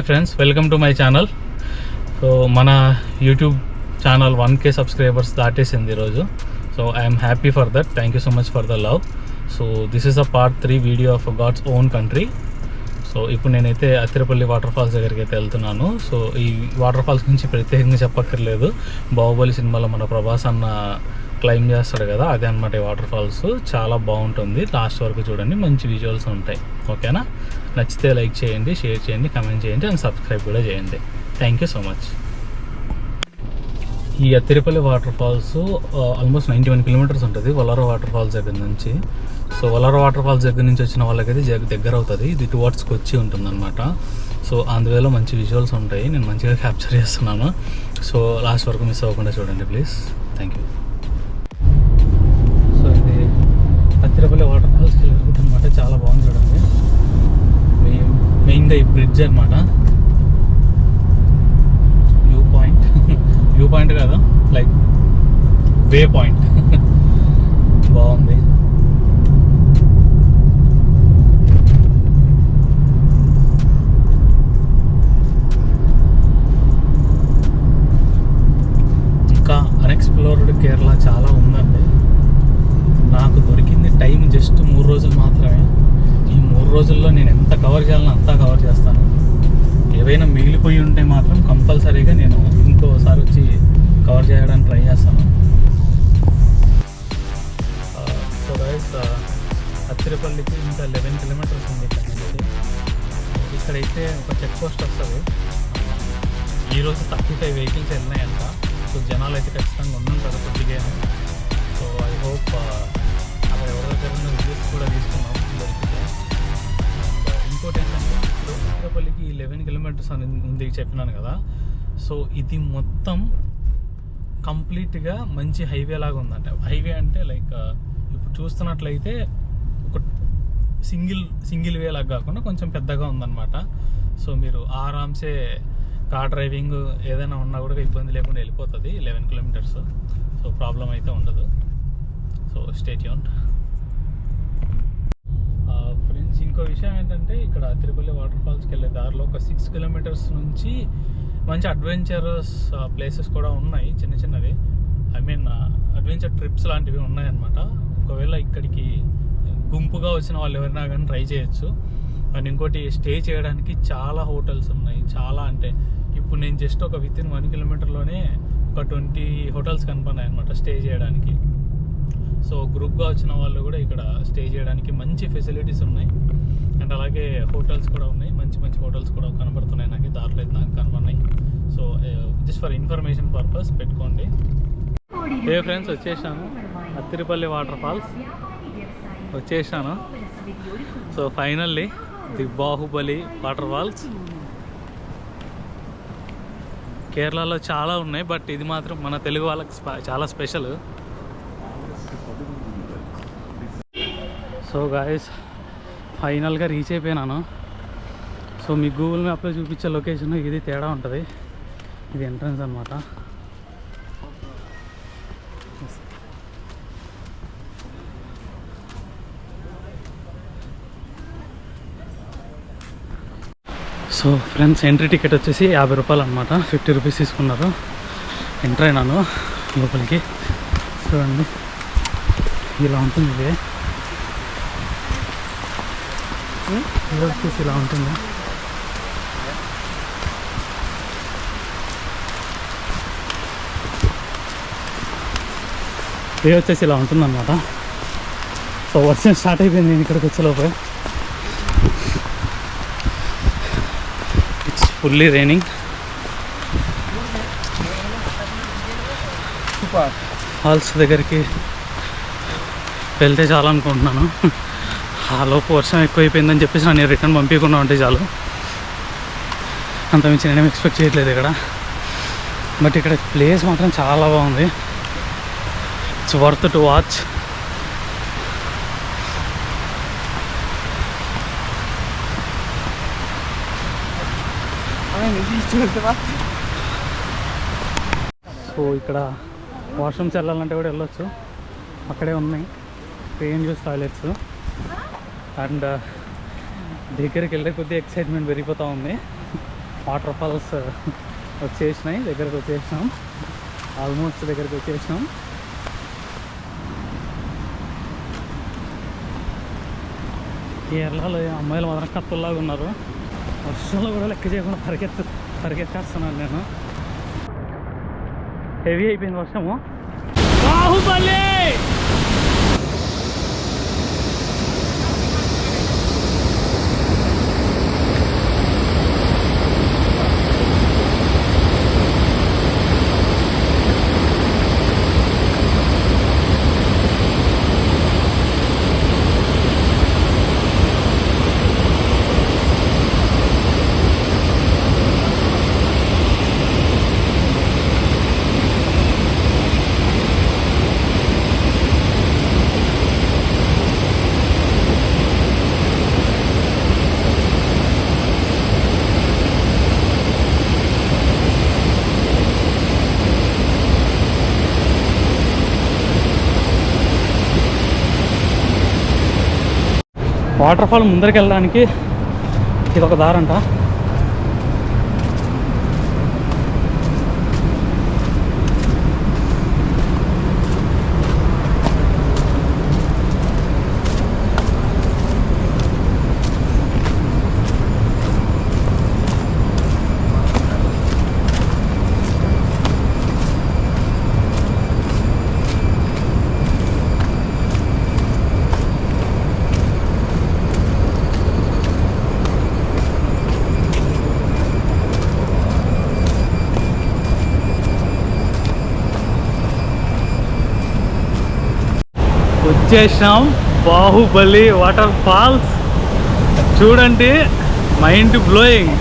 Hi friends, welcome to my channel. So మన YouTube channel 1K subscribers దాటేసింది ఈరోజు. So I'm happy for that. Thank you so much for the love. So this is a part 3 video of God's own country. So ఇప్పుడు నేనైతే Athirappilly water falls దగ్గరికి అయితే వెళ్తున్నాను. So ఈ water falls గురించి ప్రత్యేకంగా చెప్పక్కర్లేదు. బాహుబలి సినిమాలో మన ప్రభాస్ అన్న క్లైమ్ చేస్తాడు కదా, అదే అనమాట ఈ వాటర్ ఫాల్స్. చాలా బాగుంటుంది, లాస్ట్ వరకు చూడండి, మంచి విజువల్స్ ఉంటాయి. ఓకేనా? నచ్చితే లైక్ చేయండి, షేర్ చేయండి, కమెంట్ చేయండి అండ్ సబ్స్క్రైబ్ కూడా చేయండి. Thank you so much. ఈ Athirappilly water falls almost 91 kilometers ఉంటుంది వలారా వాటర్ ఫాల్స్ దగ్గర నుంచి. సో వలారా వాటర్ ఫాల్స్ దగ్గర నుంచి వచ్చిన వాళ్ళకైతే దగ్గర అవుతుంది. ఇది టువర్డ్స్ కొచ్చి ఉంటుందన్నమాట. సో అందువేలో మంచి విజువల్స్ ఉంటాయి. నేను మంచిగా క్యాప్చర్ చేస్తున్నాను. సో లాస్ట్ వరకు మిస్ అవ్వకుండా చూడండి ప్లీజ్. Thank you. సో ఇది అత్తిరపల్లి వాటర్ ఫాల్స్కి వెళ్ళి అనమాట. చాలా బాగుంది చూడండి. మెయిన్గా ఈ బ్రిడ్జ్ అనమాట. వ్యూ పాయింట్ కాదు, లైక్ వే పాయింట్. బాగుంది. ఇంకా అన్ఎక్స్ప్లోర్డ్ కేరళ చాలా ఉందండి. నాకు దొరికింది టైం జస్ట్ 3 రోజులు మాత్రమే. ఈ 3 రోజుల్లో నేను ఎంత కవర్ చేయాలనో అంతా కవర్ చేస్తాను. ఏవైనా మిగిలిపోయి ఉంటే మాత్రం కంపల్సరీగా నేను ఇంకోసారి వచ్చి కవర్ చేయడానికి ట్రై చేస్తాను. సో గైస్, అత్తిరపల్లికి ఇంకా 11 కిలోమీటర్స్ ఉంది ఇక్కడ నుంచి. ఇక్కడైతే ఒక చెక్ పోస్ట్ వస్తుంది. ఈరోజు 35 వెహికల్స్ వెళ్ళినాయంట. సో జనాలు అయితే ఖచ్చితంగా ఉండుంటారు కొద్దిగా. సో ఐ హోప్ అక్కడ ఎవరి దగ్గర విజిట్స్ కూడా తీసుకున్నాం దొరికితే. ఇంకోటి ఏంటంటే ఇప్పుడు అత్తిరపల్లికి 11 కిలోమీటర్స్ అని ఉంది చెప్పినాను కదా. సో ఇది మొత్తం కంప్లీట్గా మంచి హైవే లాగా ఉందంట. హైవే అంటే లైక్ ఇప్పుడు చూస్తున్నట్లయితే ఒక సింగిల్ వే లాగా కాకుండా కొంచెం పెద్దగా ఉందన్నమాట. సో మీరు ఆరామ్సే కార్ డ్రైవింగ్ ఏదైనా ఉన్నా కూడా ఇబ్బంది లేకుండా వెళ్ళిపోతుంది 11 కిలోమీటర్స్. సో ప్రాబ్లం అయితే ఉండదు. So stay tuned. ఫ్రెండ్స్, ఇంకో విషయం ఏంటంటే ఇక్కడ అత్తిరపల్లి వాటర్ ఫాల్స్కి వెళ్ళే దారిలో ఒక 6 కిలోమీటర్స్ నుంచి మంచి అడ్వెంచరస్ ప్లేసెస్ కూడా ఉన్నాయి, చిన్న చిన్నవి. ఐ మీన్ అడ్వెంచర్ ట్రిప్స్ లాంటివి ఉన్నాయన్నమాట. ఒకవేళ ఇక్కడికి గుంపుగా వచ్చిన వాళ్ళు ఎవరైనా కానీ ట్రై చేయొచ్చు. అండ్ ఇంకోటి, స్టే చేయడానికి చాలా హోటల్స్ ఉన్నాయి. చాలా అంటే ఇప్పుడు నేను జస్ట్ ఒక వితిన్ 1 కిలోమీటర్లోనే ఒక 20 హోటల్స్ కనపడినాయి అనమాట స్టే చేయడానికి. సో గ్రూప్గా వచ్చిన వాళ్ళు కూడా ఇక్కడ స్టే చేయడానికి మంచి ఫెసిలిటీస్ ఉన్నాయి. అండ్ అలాగే హోటల్స్ కూడా ఉన్నాయి, మంచి మంచి హోటల్స్ కూడా కనబడుతున్నాయి నాకు దారిలో అయితే నాకు కనబడినాయి. So just for information purpose పెట్టుకోండి. ఏ ఫ్రెండ్స్, వచ్చేసాను అత్తిరపల్లి వాటర్ ఫాల్స్ వచ్చేసాను. So finally the Baahubali water falls. కేరళలో చాలా ఉన్నాయి, బట్ ఇది మాత్రం మన తెలుగు వాళ్ళకి చాలా స్పెషల్. సో గాయస్, ఫైనల్గా రీచ్ అయిపోయినాను. సో మీ గూగుల్ మ్యాప్లో చూపించే లొకేషన్ ఇది తేడా ఉంటుంది. ఇది ఎంట్రన్స్ అనమాట. సో ఫ్రెండ్స్, ఎంట్రీ టికెట్ వచ్చేసి 50 రూపాయలు అనమాట. 50 రూపీస్ తీసుకున్నారు. ఎంటర్ అయినాను లోపలికి. చూడండి, ఇలా ఉంటుంది. ఇది వచ్చేసి ఇలా ఉంటుంది. వే వచ్చేసి ఇలా ఉంటుంది అనమాట. సో వర్షం స్టార్ట్ అయిపోయింది నేను ఇక్కడికి వచ్చేలోపే. It's fully raining. ఫాల్స్ దగ్గరికి వెళ్తే చాలా అనుకుంటున్నాను. ఆ లోపు వర్షం ఎక్కువైపోయిందని చెప్పేసి నేను రిటర్న్ పంపించకుండా ఉంటే చాలు. అంతమించి నేనేం ఎక్స్పెక్ట్ చేయట్లేదు ఇక్కడ. బట్ ఇక్కడ ప్లేస్ మాత్రం చాలా బాగుంది. It's worth to watch. So ఇక్కడ వాష్రూమ్స్ వెళ్ళాలంటే కూడా వెళ్ళొచ్చు. అక్కడే ఉన్నాయి పెయిన్ యూస్ టాయిలెట్స్. అండ్ దగ్గరికి వెళ్ళే కొద్దీ ఎక్సైట్మెంట్ పెరిగిపోతూ ఉంది. వాటర్ ఫాల్స్ వచ్చేసినాయి, దగ్గరకు వచ్చేసినాం, ఆల్మోస్ట్ దగ్గరికి వచ్చేసినాం. కేరళలో అమ్మాయిలు మాత్రం కత్తుల్లాగా ఉన్నారు. వర్షంలో కూడా లెక్క చేయకుండా పరిగెత్తేస్తున్నాను నేను. హెవీ అయిపోయింది వర్షము. బాహుబలి వాటర్ ఫాల్ ముందరికి వెళ్ళడానికి ఇది ఒక దారంట. వచ్చేసాం బాహుబలి వాటర్ ఫాల్స్. చూడండి, మైండ్ బ్లోయింగ్.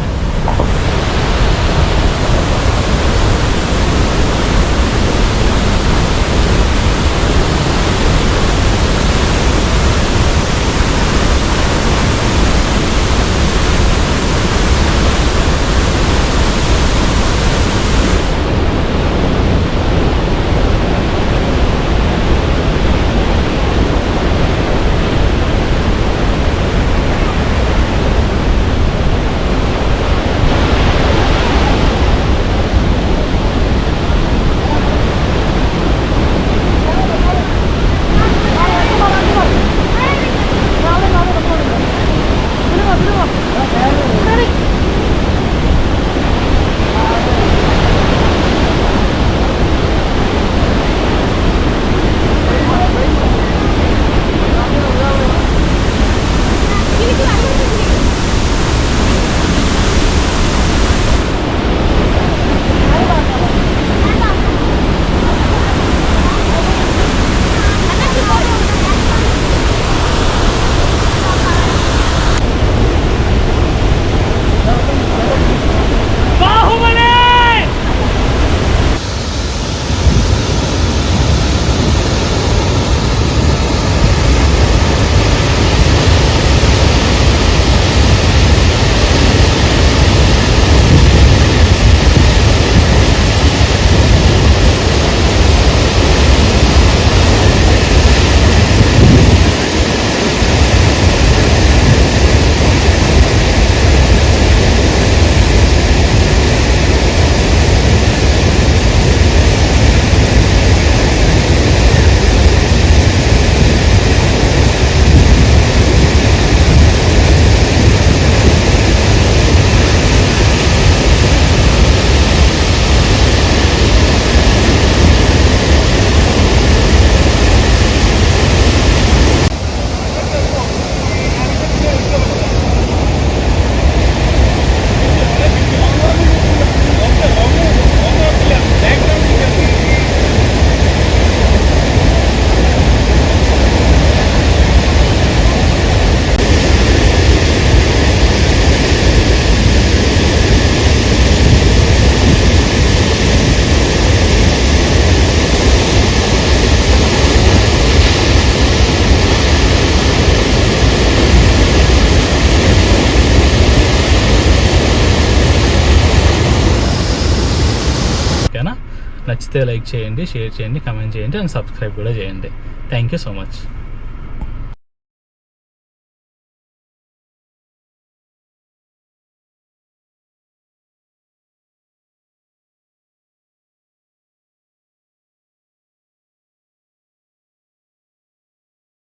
నచ్చితే లైక్ చేయండి, షేర్ చేయండి, కామెంట్ చేయండి అండ్ సబ్స్క్రైబ్ కూడా చేయండి. Thank you so much.